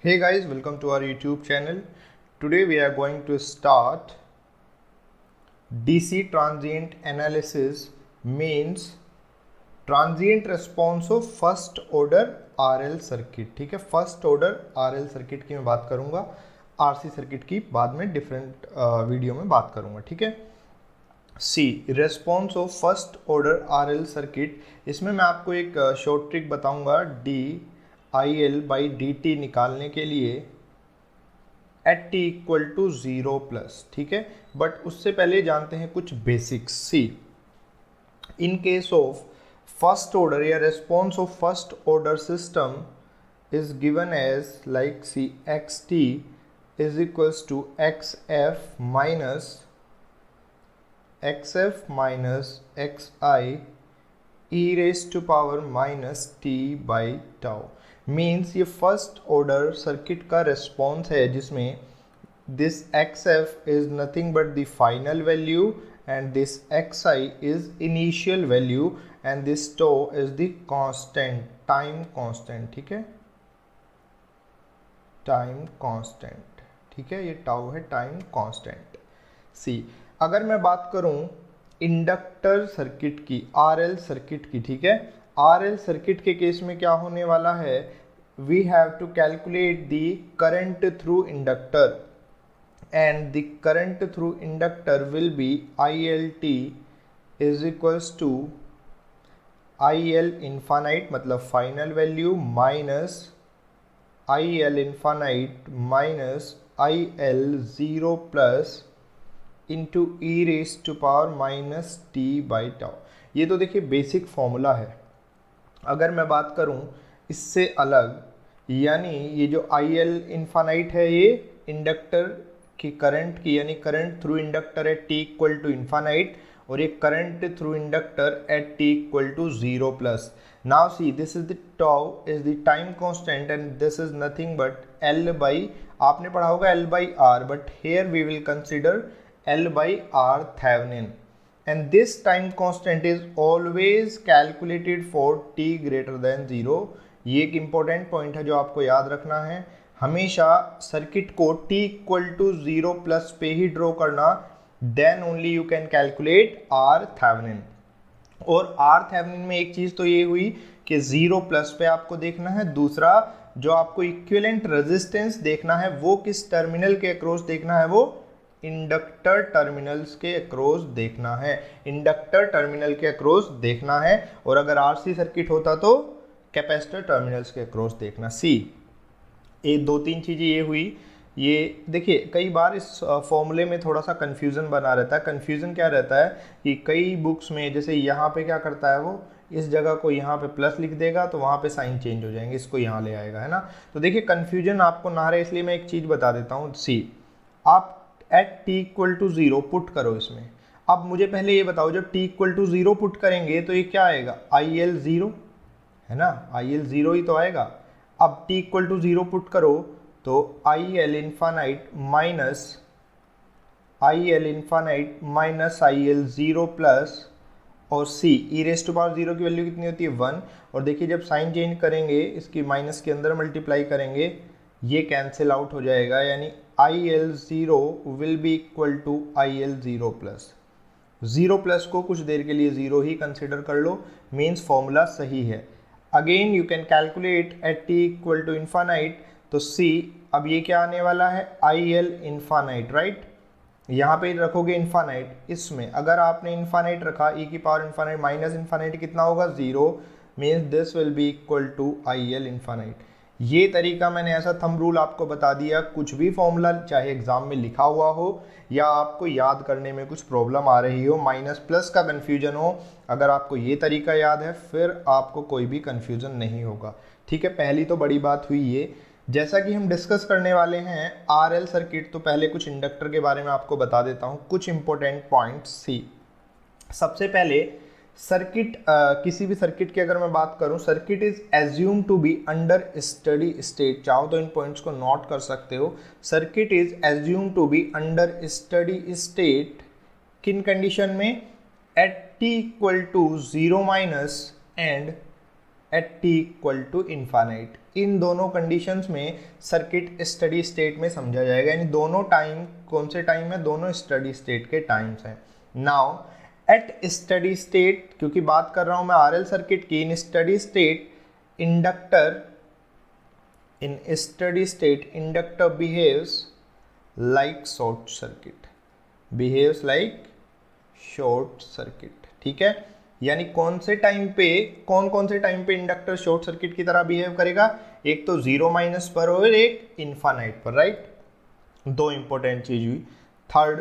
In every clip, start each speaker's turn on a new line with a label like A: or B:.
A: Hey guys, welcome to our YouTube channel. Today we are going to start DC transient analysis means transient response of first order RL circuit. ठीक है, first order RL circuit की मैं बात करूंगा, RC circuit की बाद में different video में बात करूंगा. ठीक है, see response of first order RL circuit. इसमें मैं आपको एक शॉर्ट ट्रिक बताऊंगा dIL/dt निकालने के लिए at T equal to 0 plus. ठीक है, बट उससे पहले जानते हैं कुछ basics. See in case of first order या response of first order system is given as like see xt is equals to xf minus xi e raised to power minus t by tau. Means ये first order circuit का response है जिसमें this xf is nothing but the final value and this xi is initial value and this tau is the constant, time constant. ठीक है, time constant. ठीक है, ये tau है टाइम कांस्टेंट. सी अगर मैं बात करूं इंडक्टर सर्किट की, आरएल सर्किट की. ठीक है, आरएल सर्किट के केस में क्या होने वाला है, we have to calculate the current through inductor and the current through inductor will be ILT is equals to IL infinite मतलब final value minus IL infinite minus IL 0 plus into e raise to power minus T by tau. ये तो देखिए basic formula है. अगर मैं बात करूं इससे अलग, यानी ये जो IL इन्फानाइट है ये इंडक्टर की करंट की, यानी current through inductor at T equal to infinite और ये current through inductor at T equal to 0 plus. Now see this is the tau is the time constant and this is nothing but L by, आपने पढ़ा होगा L by R, but here we will consider L by R Thevenin, and this time constant is always calculated for t greater than 0. ये एक important point है जो आपको याद रखना है. हमेशा सर्किट को t इक्वल टू 0 प्लस पे ही ड्रॉ करना, then only you can calculate R Thevenin. और R Thevenin में एक चीज़ तो ये हुई कि 0 प्लस पे आपको देखना है, दूसरा जो आपको इक्विवेलेंट रेजिस्टेंस देखना है वो किस टर्मिनल के अक्रॉस देखना है, वो इंडक्टर टर्मिनल्स के अक्रॉस देखना है, इंडक्टर टर्मिनल के अक्रॉस देखना है. और अगर आरसी सर्किट होता तो कैपेसिटर टर्मिनल्स के अक्रॉस देखना. सी ये दो तीन चीज़ें ये हुई. ये देखिए कई बार इस फॉर्मूले में थोड़ा सा कन्फ्यूज़न बना रहता है. कन्फ्यूज़न क्या रहता है कि कई बुक्स में जैसे यहाँ पे क्या करता है वो इस जगह को यहाँ पे प्लस लिख देगा तो वहाँ पे साइन चेंज हो जाएंगे, इसको यहाँ ले आएगा, है ना. तो देखिए कन्फ्यूजन आपको ना रहे इसलिए मैं एक चीज़ बता देता हूँ. सी आप at T equal to 0 put करो इसमें. अब मुझे पहले ये बताओ जब टी इक्वल टू 0 पुट करेंगे तो ये क्या आएगा, IL 0 है ना, IL 0 ही तो आएगा. अब टी इक्वल टू 0 पुट करो तो IL infinite minus IL 0 plus और सी ई रेस टू पावर 0 की वैल्यू कितनी होती है 1. और देखिए जब साइन चेंज करेंगे इसकी माइनस के अंदर मल्टीप्लाई करेंगे ये कैंसिल आउट हो जाएगा, यानी IL 0 will be equal to IL 0 plus. 0 plus को कुछ देर के लिए 0 ही कंसिडर कर लो, मीन्स फॉर्मूला सही है. Again you can calculate at T equal to infinite. तो सी अब ये क्या आने वाला है IL इन्फानाइट, राइट. यहाँ पे रखोगे इन्फानाइट, इसमें अगर आपने इन्फानाइट रखा e की पावर इन्फानाइट माइनस इन्फानाइट कितना होगा 0, means this will be equal to IL infinite. ये तरीका मैंने ऐसा थंब रूल आपको बता दिया. कुछ भी फॉर्मूला चाहे एग्जाम में लिखा हुआ हो या आपको याद करने में कुछ प्रॉब्लम आ रही हो, माइनस प्लस का कन्फ्यूजन हो, अगर आपको ये तरीका याद है फिर आपको कोई भी कन्फ्यूजन नहीं होगा. ठीक है, पहली तो बड़ी बात हुई ये. जैसा कि हम डिस्कस करने वाले हैं आरएल सर्किट, तो पहले कुछ इंडक्टर के बारे में आपको बता देता हूँ कुछ इंपॉर्टेंट पॉइंट्स. सी सबसे पहले सर्किट, किसी भी सर्किट की अगर मैं बात करूं, circuit is assume to be under study state. चाहो तो इन पॉइंट्स को नोट कर सकते हो. Circuit is assume to be under study state किन कंडीशन में, at T equal to 0 minus and at T equal to infinite. इन दोनों कंडीशंस में सर्किट स्टडी स्टेट में समझा जाएगा, यानी दोनों टाइम कौन से टाइम है, दोनों स्टडी स्टेट के टाइम्स हैं। नाउ एट स्टडी स्टेट, क्योंकि बात कर रहा हूं मैं आरएल सर्किट की, in study state inductor behaves like short circuit, ठीक है। यानी कौन से टाइम पे इंडक्टर शॉर्ट सर्किट की तरह बिहेव करेगा, एक तो 0 पर और एक इन्फानाइट पर, राइट। दो इंपॉर्टेंट चीज हुई। थर्ड,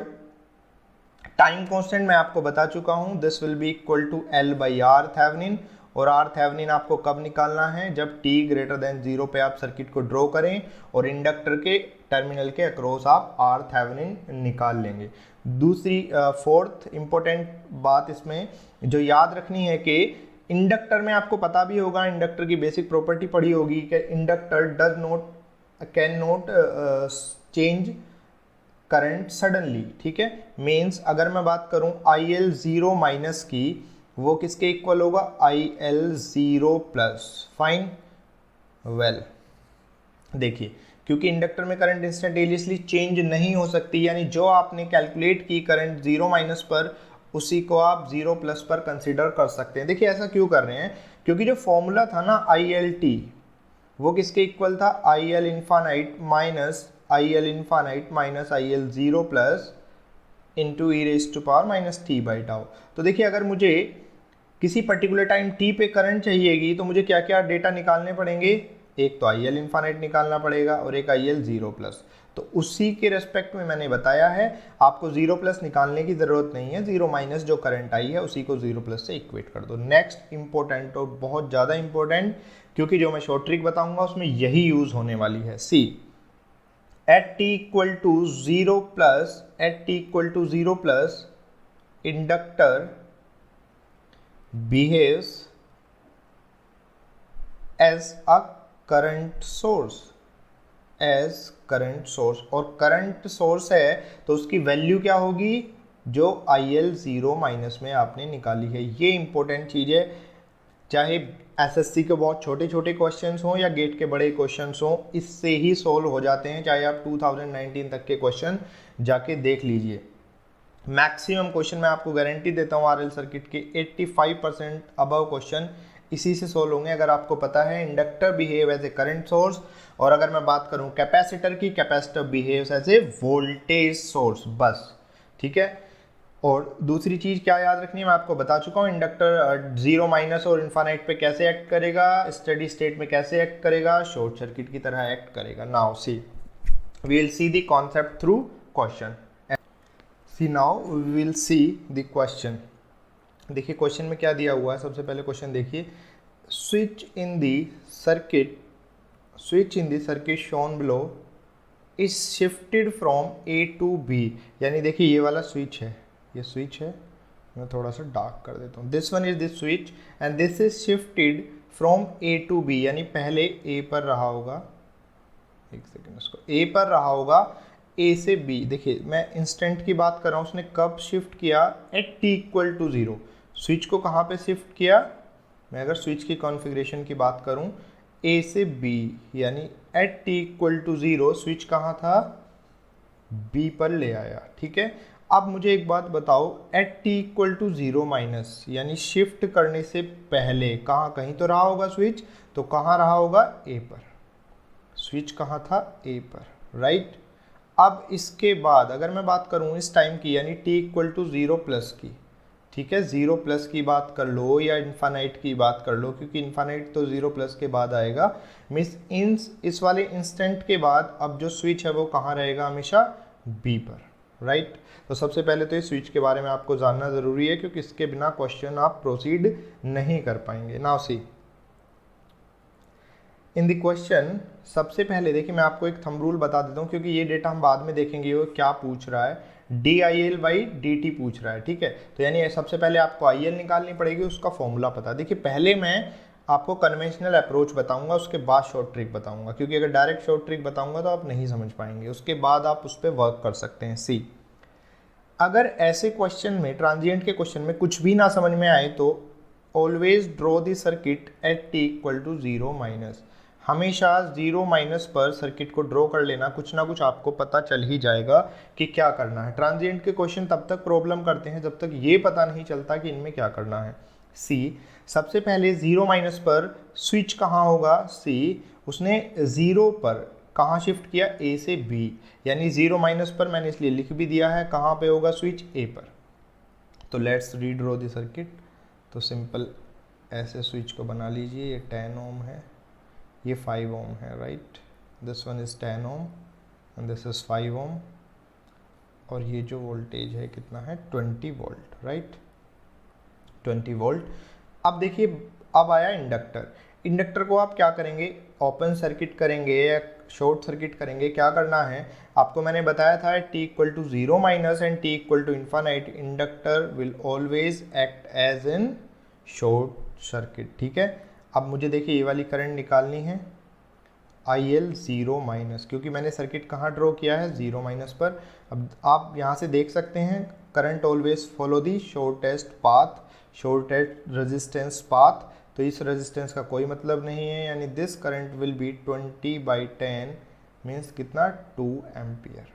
A: टाइम कांस्टेंट मैं आपको बता चुका हूं, this will be equal to L by R Thevenin, और आर थेवेनिन आपको कब निकालना है, जब t ग्रेटर देन 0 पे आप सर्किट को ड्रॉ करें और इंडक्टर के टर्मिनल के अक्रॉस आप आर थेवेनिन निकाल लेंगे। दूसरी फोर्थ इंपॉर्टेंट बात इसमें जो याद रखनी है कि इंडक्टर में आपको पता भी होगा, इंडक्टर की बेसिक प्रॉपर्टी पढ़ी होगी कि inductor can not change current suddenly, ठीक है। मीन्स अगर मैं बात करूं IL 0 माइनस की, वो किसके इक्वल होगा, IL 0 प्लस, फाइन, वेल। देखिए, क्योंकि इंडक्टर में करंट इंस्टेंटेनियसली चेंज नहीं हो सकती, यानी जो आपने कैलकुलेट की करंट 0 माइनस पर, उसी को आप 0 प्लस पर कंसीडर कर सकते हैं। देखिए ऐसा क्यों कर रहे हैं, क्योंकि जो फॉर्मूला था ना ILT, वो किसके इक्वल था, IL infinite minus IL 0 plus into E raise to power minus T by tau. तो देखिए अगर मुझे किसी पर्टिकुलर टाइम t पे करंट चाहिएगी तो मुझे क्या क्या डेटा निकालने पड़ेंगे, एक तो IL इन्फानाइट निकालना पड़ेगा और एक IL 0 प्लस। तो उसी के रेस्पेक्ट में मैंने बताया है, आपको 0 प्लस निकालने की ज़रूरत नहीं है, 0 माइनस जो करंट आई है उसी को 0 प्लस से इक्वेट कर दो। नेक्स्ट इंपॉर्टेंट और बहुत ज़्यादा इंपॉर्टेंट, क्योंकि जो मैं शॉर्ट ट्रिक बताऊंगा उसमें यही यूज़ होने वाली है। See, at t equal to 0 plus inductor behaves as a current source, और करंट सोर्स है तो उसकी वैल्यू क्या होगी, जो IL 0 माइनस में आपने निकाली है। ये इंपॉर्टेंट चीज़ है, चाहे एसएससी के बहुत छोटे छोटे क्वेश्चंस हों या गेट के बड़े क्वेश्चंस हों, इससे ही सोल्व हो जाते हैं। चाहे आप 2019 तक के क्वेश्चन जाके देख लीजिए, मैक्सिमम क्वेश्चन मैं आपको गारंटी देता हूँ आरएल सर्किट के 85% अबव क्वेश्चन इसी से सोल्व होंगे, अगर आपको पता है inductor behave as a current source, और अगर मैं बात करूं कैपेसिटर की, capacitor behaves as a voltage source, बस, ठीक है। और दूसरी चीज़ क्या याद रखनी है, मैं आपको बता चुका हूं, इंडक्टर 0 माइनस और इन्फानाइट पे कैसे एक्ट करेगा, स्टेडी स्टेट में कैसे एक्ट करेगा, शॉर्ट सर्किट की तरह एक्ट करेगा। Now see, we will see the concept through question. See now we will see the question. देखिए क्वेश्चन में क्या दिया हुआ है, सबसे पहले क्वेश्चन देखिए, switch in the circuit shown below is shifted from A to B। यानी देखिए ये वाला स्विच है, ये स्विच है, मैं थोड़ा सा डार्क कर देता हूँ, this one is this switch and this is shifted from A to B, यानी पहले A पर रहा होगा, एक सेकेंड, उसको A पर रहा होगा, A से B। देखिए मैं इंस्टेंट की बात कर रहा हूँ, उसने कब शिफ्ट किया, at t equal to 0। Switch को कहाँ पे शिफ्ट किया, मैं अगर स्विच की कॉन्फ़िगरेशन की बात करूँ A से B, यानी at t equal to 0 switch कहाँ था, B पर ले आया, ठीक है। अब मुझे एक बात बताओ, at t equal to 0 minus, यानी शिफ्ट करने से पहले कहाँ, कहीं तो रहा होगा स्विच, तो कहाँ रहा होगा, A पर, स्विच कहाँ था, A पर, राइट। अब इसके बाद अगर मैं बात करूँ इस टाइम की, यानी t इक्वल टू 0 प्लस की, ठीक है, 0 प्लस की बात कर लो या इन्फानाइट की बात कर लो, क्योंकि इन्फानाइट तो 0 प्लस के बाद आएगा, मीन्स इस वाले इंस्टेंट के बाद अब जो स्विच है वो कहाँ रहेगा, हमेशा B पर, राइट। तो सबसे पहले तो इस स्विच के बारे में आपको जानना ज़रूरी है, क्योंकि इसके बिना क्वेश्चन आप प्रोसीड नहीं कर पाएंगे। Now see, in the question, सबसे पहले देखिए मैं आपको एक थंब रूल बता देता हूँ, क्योंकि ये डेटा हम बाद में देखेंगे वो क्या पूछ रहा है, DIL बाई DT पूछ रहा है, ठीक है। तो यानी सबसे पहले आपको IL निकालनी पड़ेगी, उसका फॉर्मूला पता। देखिए पहले मैं आपको कन्वेंशनल अप्रोच बताऊंगा, उसके बाद शॉर्ट ट्रिक बताऊंगा, क्योंकि अगर डायरेक्ट शॉर्ट ट्रिक बताऊंगा तो आप नहीं समझ पाएंगे, उसके बाद आप उस पर वर्क कर सकते हैं। सी, अगर ऐसे क्वेश्चन में, ट्रांजिएंट के क्वेश्चन में कुछ भी ना समझ में आए तो always draw the circuit at T equal to 0 minus. हमेशा 0 माइनस पर सर्किट को ड्रॉ कर लेना, कुछ ना कुछ आपको पता चल ही जाएगा कि क्या करना है। ट्रांजिएंट के क्वेश्चन तब तक प्रॉब्लम करते हैं जब तक ये पता नहीं चलता कि इनमें क्या करना है। सी, सबसे पहले 0 माइनस पर स्विच कहाँ होगा। सी, उसने 0 पर कहाँ शिफ्ट किया, ए से बी, यानी 0 माइनस पर मैंने इसलिए लिख भी दिया है कहाँ पे होगा स्विच, ए पर। तो लेट्स रीड्रॉ द सर्किट। तो सिंपल ऐसे स्विच को बना लीजिए, ये 10 ओम है, ये 5 ओम है, right. This one is 10 Om and this is 5 ओम, और ये जो वोल्टेज है कितना है, 20 वोल्ट, राइट, 20 वोल्ट। अब देखिए, अब आया इंडक्टर। इंडक्टर को आप क्या करेंगे, ओपन सर्किट करेंगे या शॉर्ट सर्किट करेंगे, क्या करना है आपको मैंने बताया था, t equal to 0 minus and t equal to infinite, inductor will always act as in short circuit, ठीक है। अब मुझे देखिए ये वाली करंट निकालनी है, IL 0 माइनस, क्योंकि मैंने सर्किट कहाँ ड्रॉ किया है, 0 माइनस पर। अब आप यहाँ से देख सकते हैं current always follow the shortest path, shortest resistance path, तो इस रेजिस्टेंस का कोई मतलब नहीं है, यानी this current will be 20/10 means कितना, 2 एम्पियर।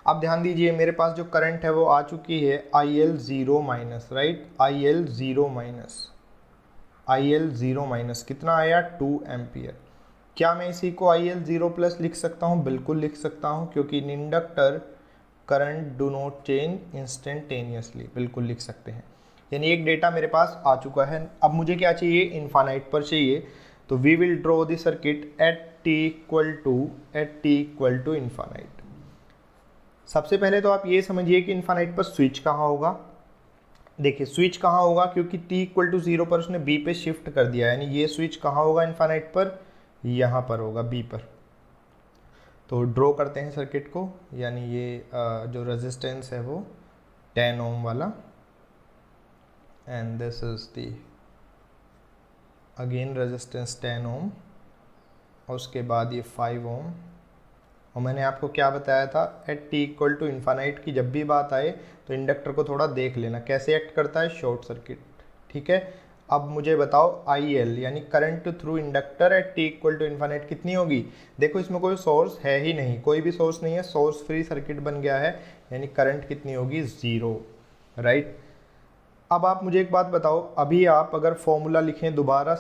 A: अब ध्यान दीजिए मेरे पास जो करंट है वो आ चुकी है IL 0 minus, right, IL 0 minus, IL 0 minus कितना आया, 2 एम्पियर। क्या मैं इसी को IL 0 प्लस लिख सकता हूँ, बिल्कुल लिख सकता हूँ, क्योंकि in inductor current do not change instantaneously, बिल्कुल लिख सकते हैं। यानी एक डेटा मेरे पास आ चुका है। अब मुझे क्या चाहिए, इन्फानाइट पर चाहिए, तो we will draw the circuit at T equal to infinite. सबसे पहले तो आप ये समझिए कि इन्फानाइट पर स्विच कहाँ होगा। देखिए स्विच कहाँ होगा, क्योंकि t इक्वल टू 0 पर उसने b पे शिफ्ट कर दिया, यानी ये स्विच कहाँ होगा इन्फानाइट पर, यहाँ पर होगा, b पर। तो ड्रॉ करते हैं सर्किट को, यानी ये जो रेजिस्टेंस है वो 10 ओम वाला, and this is the again resistance 10 ओम, और उसके बाद ये 5 ओम। और मैंने आपको क्या बताया था, at T equal to infinite की जब भी बात आए तो इंडक्टर को थोड़ा देख लेना कैसे एक्ट करता है, शॉर्ट सर्किट, ठीक है। अब मुझे बताओ IL यानी current through inductor at T equal to infinite कितनी होगी। देखो इसमें कोई सोर्स है ही नहीं, कोई भी सोर्स नहीं है, सोर्स फ्री सर्किट बन गया है, यानी करंट कितनी होगी, 0, राइट। अब आप मुझे एक बात बताओ, अभी आप अगर फॉर्मूला लिखें दोबारा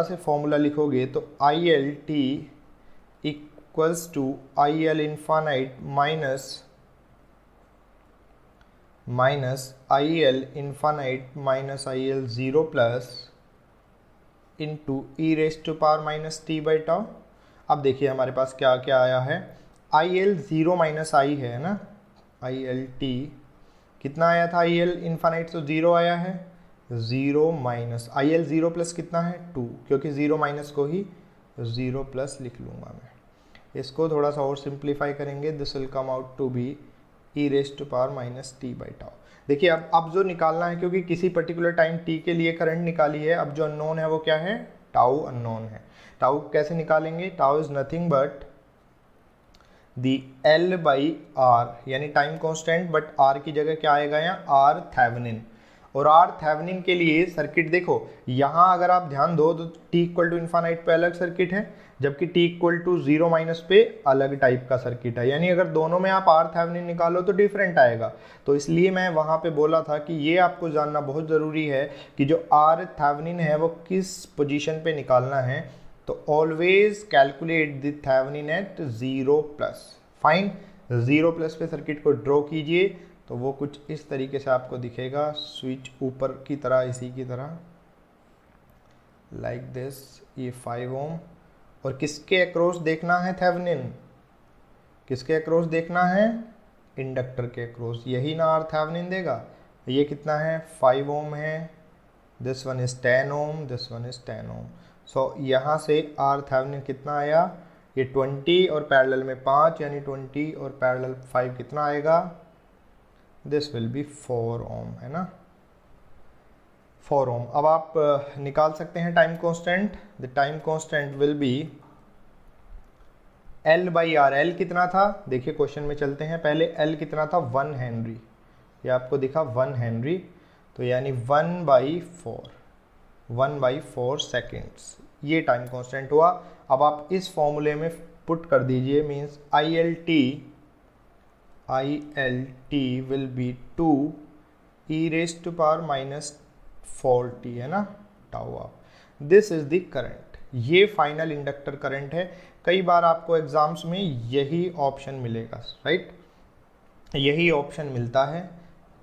A: से फॉर्मूला लिखोगे तो IL t equals to IL infinite minus IL infinite minus IL 0 plus into E raise to power minus T by tau. अब देखिए हमारे पास क्या क्या आया है, IL 0 माइनस आई है ना, IL t कितना आया था, IL इन्फानाइट तो 0 आया है, 0 माइनस IL 0 प्लस कितना है, 2, क्योंकि 0 माइनस को ही 0 प्लस लिख लूँगा मैं। इसको थोड़ा सा और सिंप्लीफाई करेंगे, this will come out to be E raise to power minus T by tau. देखिए अब जो निकालना है, क्योंकि किसी पर्टिकुलर टाइम t के लिए करंट निकाली है, अब जो अननोन है वो क्या है, टाउ अननोन है। टाउ कैसे निकालेंगे, tau is nothing but the L by R, यानी टाइम कांस्टेंट, बट R की जगह क्या आएगा यहाँ, R थेवेनिन। और R थेवेनिन के लिए सर्किट देखो, यहाँ अगर आप ध्यान दो तो t इक्वल टू इन्फानाइट पे अलग सर्किट है, जबकि t इक्वल टू 0 माइनस पे अलग टाइप का सर्किट है, यानी अगर दोनों में आप R थेवेनिन निकालो तो डिफरेंट आएगा। तो इसलिए मैं वहाँ पे बोला था कि ये आपको जानना बहुत ज़रूरी है कि जो R थेवेनिन है वो किस पोजीशन पे निकालना है। तो always calculate the Thevenin at 0 plus, fine, 0 plus पे सर्किट को ड्रॉ कीजिए तो वो कुछ इस तरीके से आपको दिखेगा, स्विच ऊपर की तरह, इसी की तरह, लाइक दिस, ये 5 ओम। और किसके अक्रॉस देखना है थेवेनिन, किसके अक्रॉस देखना है, इंडक्टर के अक्रॉस, यही ना R थेवेनिन देगा। ये कितना है, 5 ओम है, this one is 10 ohm, this one is 10 ohm. So यहाँ से R थेवेनिन कितना आया, ये 20 और पैरेलल में 5, यानी 20 और पैरेलल 5 कितना आएगा, दिस विल बी 4 ओम, है ना, 4 ओम। अब आप निकाल सकते हैं time constant, the time constant will be L by R. L कितना था, देखिए क्वेश्चन में चलते हैं, पहले L कितना था, 1 हेनरी, ये आपको दिखा 1 हेनरी, तो यानी 1/4 सेकेंड्स ये टाइम कांस्टेंट हुआ। अब आप इस फॉर्मूले में पुट कर दीजिए, means ILT will be 2 e⁻⁻40 है ना, टाउ आप। दिस इज द करंट, ये फाइनल इंडक्टर करंट है। कई बार आपको एग्जाम्स में यही ऑप्शन मिलेगा, राइट, यही ऑप्शन मिलता है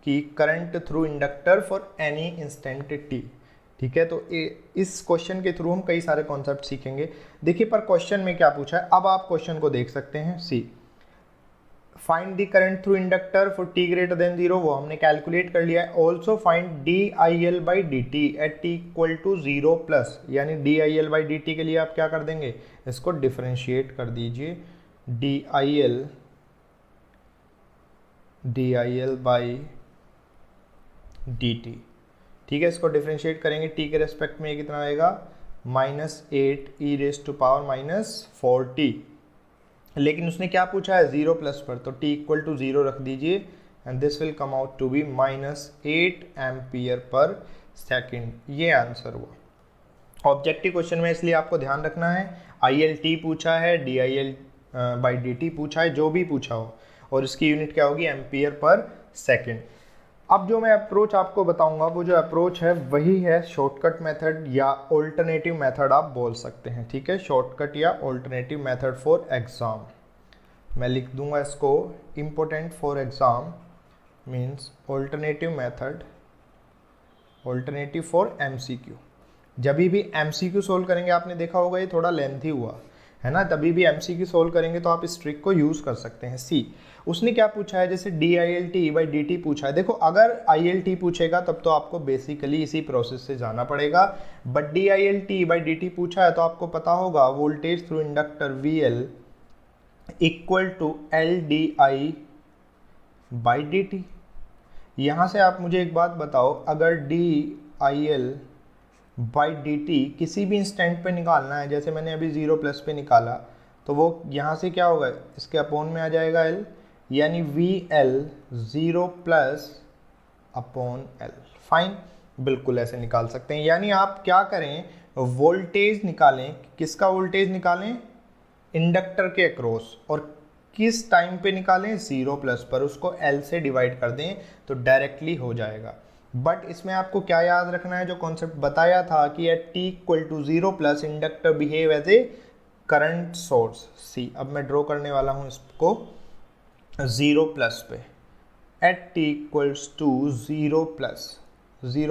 A: कि current through inductor for any instant T. ठीक है, तो इस क्वेश्चन के थ्रू हम कई सारे कॉन्सेप्ट सीखेंगे। देखिए पर क्वेश्चन में क्या पूछा है, अब आप क्वेश्चन को देख सकते हैं। See, find the current through inductor for t greater than 0, वो हमने कैलकुलेट कर लिया है। Also find DIL/dt at t equal to 0 plus, यानी DIL/dt के लिए आप क्या कर देंगे, इसको डिफरेंशिएट कर दीजिए, DIL/dt। ठीक है, इसको डिफरेंशिएट करेंगे t के रेस्पेक्ट में, ये कितना आएगा, -8 e⁻⁻40। लेकिन उसने क्या पूछा है, 0 प्लस पर, तो t इक्वल टू 0 रख दीजिए and this will come out to be -8 ampere per second. ये आंसर हुआ। ऑब्जेक्टिव क्वेश्चन में इसलिए आपको ध्यान रखना है, ILT पूछा है, DIL/dt पूछा है, जो भी पूछा हो, और इसकी यूनिट क्या होगी, एम्पियर पर सेकेंड। अब जो मैं अप्रोच आपको बताऊंगा, वो जो अप्रोच है वही है शॉर्टकट मेथड या ऑल्टरनेटिव मेथड आप बोल सकते हैं। ठीक है, शॉर्टकट या ऑल्टरनेटिव मेथड फॉर एग्जाम, मैं लिख दूंगा इसको, important for exam means alternative method, alternative for MCQ। जब भी MCQ सोल्व करेंगे, आपने देखा होगा ये थोड़ा लेंथी हुआ है ना, तभी भी MCQ सोल्व करेंगे तो आप इस ट्रिक को यूज़ कर सकते हैं। सी, उसने क्या पूछा है, जैसे DILT/dt पूछा है। देखो अगर ILT पूछेगा तब तो आपको बेसिकली इसी प्रोसेस से जाना पड़ेगा, बट DILT/dt पूछा है तो आपको पता होगा voltage through inductor VL equal to LdI/dt। यहाँ से आप मुझे एक बात बताओ, अगर DIL/dt किसी भी इंस्टेंट पे निकालना है, जैसे मैंने अभी 0 प्लस पे निकाला, तो वो यहाँ से क्या होगा, इसके अपोन में आ जाएगा L, यानी VL 0 plus upon L। Fine, बिल्कुल ऐसे निकाल सकते हैं। यानी आप क्या करें, वोल्टेज निकालें, किसका वोल्टेज निकालें, इंडक्टर के अक्रॉस, और किस टाइम पे निकालें, 0 प्लस पर, उसको L से डिवाइड कर दें तो डायरेक्टली हो जाएगा। बट इसमें आपको क्या याद रखना है, जो कॉन्सेप्ट बताया था कि at t equal to 0 plus inductor behave as a current source. See, अब मैं ड्रॉ करने वाला हूँ इसको 0 प्लस पे, at t equals to 0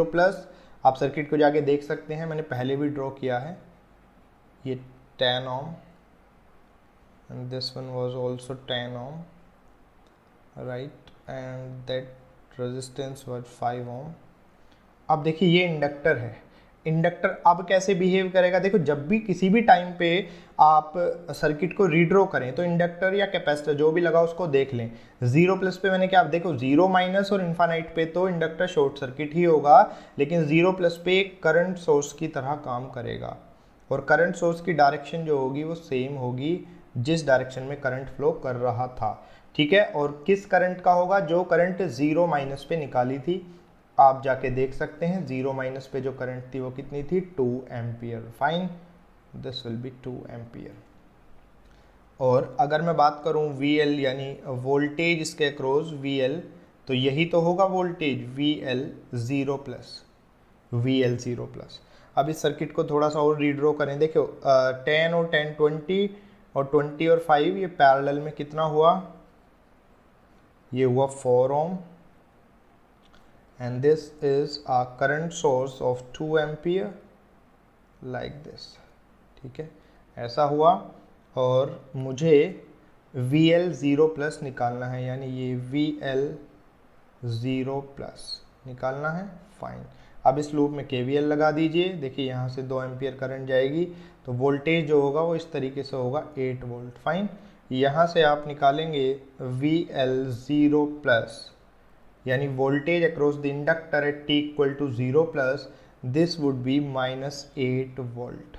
A: plus, आप सर्किट को जाके देख सकते हैं, मैंने पहले भी ड्रॉ किया है, ये 10 ओम and this one was also 10 ohm, right, and that resistance was 5 ohm। अब देखिए ये इंडक्टर है, इंडक्टर अब कैसे बिहेव करेगा, देखो जब भी किसी भी टाइम पे आप सर्किट को रीड्रॉ करें तो इंडक्टर या कैपेसिटर जो भी लगा उसको देख लें। 0 प्लस पे मैंने क्या, देखो 0 माइनस और इन्फानाइट पे तो इंडक्टर शॉर्ट सर्किट ही होगा, लेकिन 0 प्लस पे एक करंट सोर्स की तरह काम करेगा, और करंट सोर्स की डायरेक्शन जो होगी वो सेम होगी जिस डायरेक्शन में करंट फ्लो कर रहा था। ठीक है, और किस करंट का होगा, जो करंट 0 माइनस पे निकाली थी, आप जाके देख सकते हैं 0 माइनस पे जो करंट थी वो कितनी थी, 2 ampere. Fine, this will B 2 ampere. और अगर मैं बात करूं VL यानी वोल्टेज इसके अक्रॉस VL, तो यही तो होगा वोल्टेज VL 0 प्लस। अब इस सर्किट को थोड़ा सा और रीड्रॉ करें, देखो 10 और 10 20 और 20 और 5 ये पैरेलल में कितना हुआ, ये हुआ 4 ohm, and this is a current source of 2 ampere like this. ठीक है, ऐसा हुआ, और मुझे VL 0 प्लस निकालना है, यानी ये VL 0 प्लस निकालना है। फाइन, अब इस लूप में KVL लगा दीजिए, देखिए यहाँ से 2 एम्पियर करंट जाएगी, तो वोल्टेज जो होगा वो इस तरीके से होगा 8 वोल्ट। फाइन, यहाँ से आप निकालेंगे VL 0 प्लस, यानी voltage across the inductor at t equal to 0 plus, this would be -8 volt.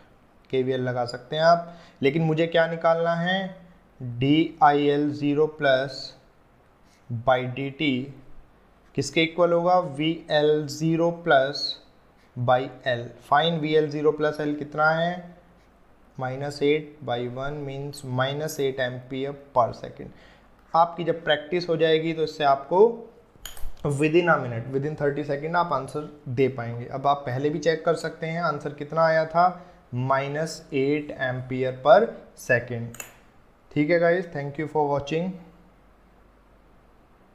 A: KVL लगा सकते हैं आप, लेकिन मुझे क्या निकालना है, DIL 0 प्लस बाई dt किसके इक्वल होगा, VL0 plus by L. Fine VL0 plus L कितना है, -8/1 मीन्स -8 एम्पियर पर सेकेंड। आपकी जब प्रैक्टिस हो जाएगी तो इससे आपको with in a minute, with in 30 second आप आंसर दे पाएंगे। अब आप पहले भी चेक कर सकते हैं आंसर कितना आया था, -8 एम्पियर पर सेकेंड। ठीक है guys, thank you for watching.